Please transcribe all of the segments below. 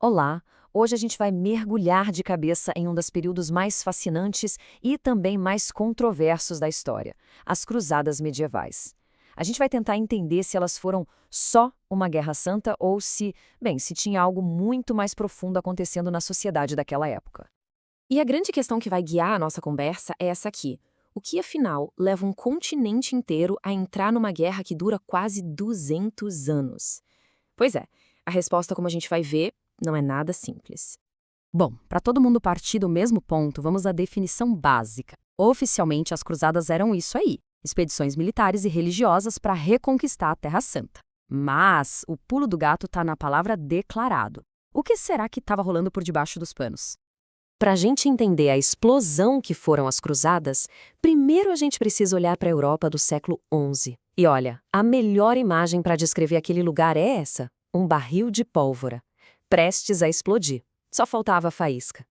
Olá! Hoje a gente vai mergulhar de cabeça em um dos períodos mais fascinantes e também mais controversos da história, as Cruzadas Medievais. A gente vai tentar entender se elas foram só uma guerra santa ou se tinha algo muito mais profundo acontecendo na sociedade daquela época. E a grande questão que vai guiar a nossa conversa é essa aqui. O que, afinal, leva um continente inteiro a entrar numa guerra que dura quase 200 anos? Pois é, a resposta, como a gente vai ver, não é nada simples. Bom, para todo mundo partir do mesmo ponto, vamos à definição básica. Oficialmente, as cruzadas eram isso aí: expedições militares e religiosas para reconquistar a Terra Santa. Mas o pulo do gato está na palavra declarado. O que será que estava rolando por debaixo dos panos? Para a gente entender a explosão que foram as cruzadas, primeiro a gente precisa olhar para a Europa do século XI. E olha, a melhor imagem para descrever aquele lugar é essa: um barril de pólvora, prestes a explodir. Só faltava a faísca.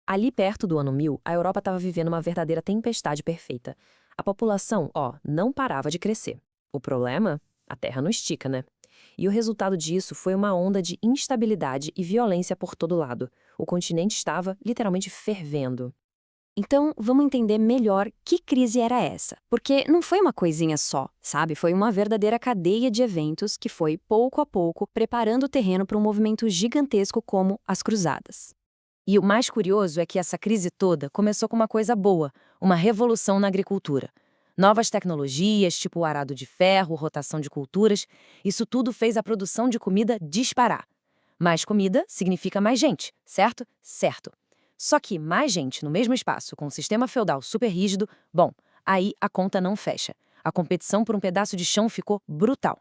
Ali perto do ano 1000, a Europa estava vivendo uma verdadeira tempestade perfeita. A população, não parava de crescer. O problema? A terra não estica, né? E o resultado disso foi uma onda de instabilidade e violência por todo lado. O continente estava literalmente fervendo. Então, vamos entender melhor que crise era essa. Porque não foi uma coisinha só, sabe? Foi uma verdadeira cadeia de eventos que foi, pouco a pouco, preparando o terreno para um movimento gigantesco como as Cruzadas. E o mais curioso é que essa crise toda começou com uma coisa boa, uma revolução na agricultura. Novas tecnologias, tipo o arado de ferro, rotação de culturas, isso tudo fez a produção de comida disparar. Mais comida significa mais gente, certo? Certo. Só que mais gente no mesmo espaço, com um sistema feudal super rígido, bom, aí a conta não fecha. A competição por um pedaço de chão ficou brutal.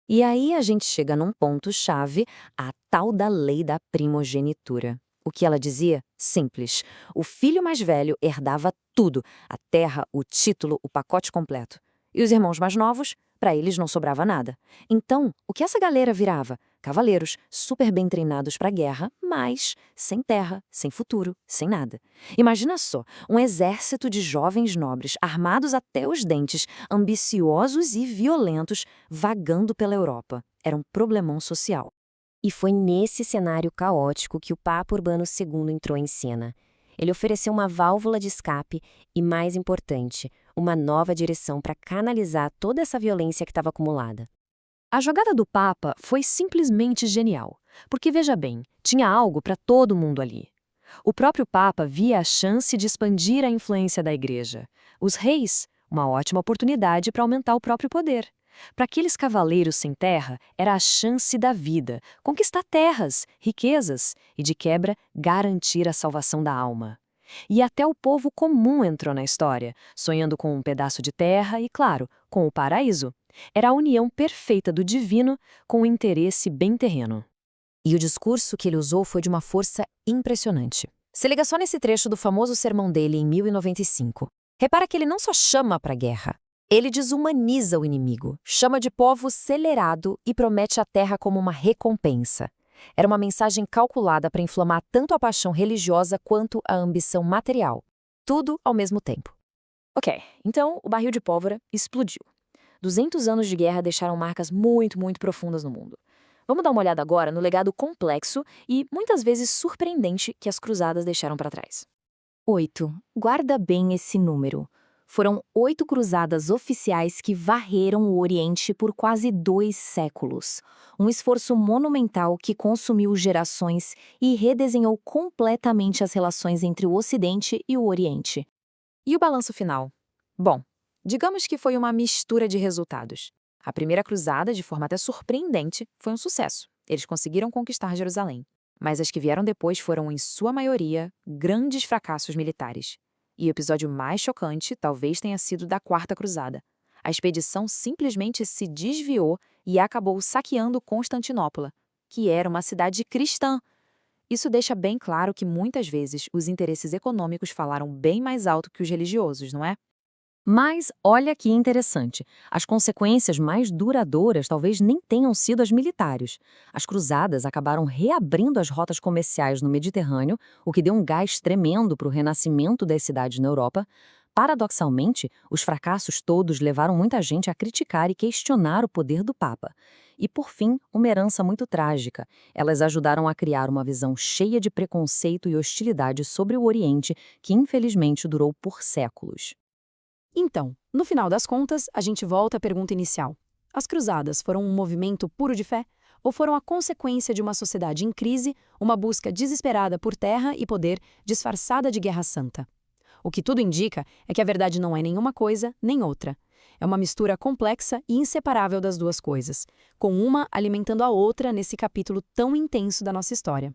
E aí a gente chega num ponto-chave, a tal da lei da primogenitura. O que ela dizia? Simples. O filho mais velho herdava tudo: a terra, o título, o pacote completo. E os irmãos mais novos, para eles não sobrava nada. Então, o que essa galera virava? Cavaleiros, super bem treinados para a guerra, mas sem terra, sem futuro, sem nada. Imagina só, um exército de jovens nobres, armados até os dentes, ambiciosos e violentos, vagando pela Europa. Era um problemão social. E foi nesse cenário caótico que o Papa Urbano II entrou em cena. Ele ofereceu uma válvula de escape e, mais importante, uma nova direção para canalizar toda essa violência que estava acumulada. A jogada do Papa foi simplesmente genial, porque veja bem, tinha algo para todo mundo ali. O próprio Papa via a chance de expandir a influência da Igreja. Os reis, uma ótima oportunidade para aumentar o próprio poder. Para aqueles cavaleiros sem terra, era a chance da vida, conquistar terras, riquezas e, de quebra, garantir a salvação da alma. E até o povo comum entrou na história, sonhando com um pedaço de terra e, claro, com o paraíso. Era a união perfeita do divino com o interesse bem terreno. E o discurso que ele usou foi de uma força impressionante. Se liga só nesse trecho do famoso sermão dele em 1095. Repara que ele não só chama para a guerra, ele desumaniza o inimigo, chama de povo celerado e promete a terra como uma recompensa. Era uma mensagem calculada para inflamar tanto a paixão religiosa quanto a ambição material. Tudo ao mesmo tempo. Ok, então o barril de pólvora explodiu. 200 anos de guerra deixaram marcas muito, muito profundas no mundo. Vamos dar uma olhada agora no legado complexo e, muitas vezes, surpreendente que as cruzadas deixaram para trás. 8. Guarda bem esse número. Foram 8 cruzadas oficiais que varreram o Oriente por quase 2 séculos. Um esforço monumental que consumiu gerações e redesenhou completamente as relações entre o Ocidente e o Oriente. E o balanço final? Bom, digamos que foi uma mistura de resultados. A primeira cruzada, de forma até surpreendente, foi um sucesso. Eles conseguiram conquistar Jerusalém. Mas as que vieram depois foram, em sua maioria, grandes fracassos militares. E o episódio mais chocante talvez tenha sido da Quarta Cruzada. A expedição simplesmente se desviou e acabou saqueando Constantinopla, que era uma cidade cristã. Isso deixa bem claro que, muitas vezes, os interesses econômicos falaram bem mais alto que os religiosos, não é? Mas olha que interessante, as consequências mais duradouras talvez nem tenham sido as militares. As cruzadas acabaram reabrindo as rotas comerciais no Mediterrâneo, o que deu um gás tremendo para o renascimento das cidades na Europa. Paradoxalmente, os fracassos todos levaram muita gente a criticar e questionar o poder do Papa. E, por fim, uma herança muito trágica. Elas ajudaram a criar uma visão cheia de preconceito e hostilidade sobre o Oriente, que infelizmente durou por séculos. Então, no final das contas, a gente volta à pergunta inicial. As cruzadas foram um movimento puro de fé? Ou foram a consequência de uma sociedade em crise, uma busca desesperada por terra e poder disfarçada de guerra santa? O que tudo indica é que a verdade não é nenhuma coisa nem outra. É uma mistura complexa e inseparável das duas coisas, com uma alimentando a outra nesse capítulo tão intenso da nossa história.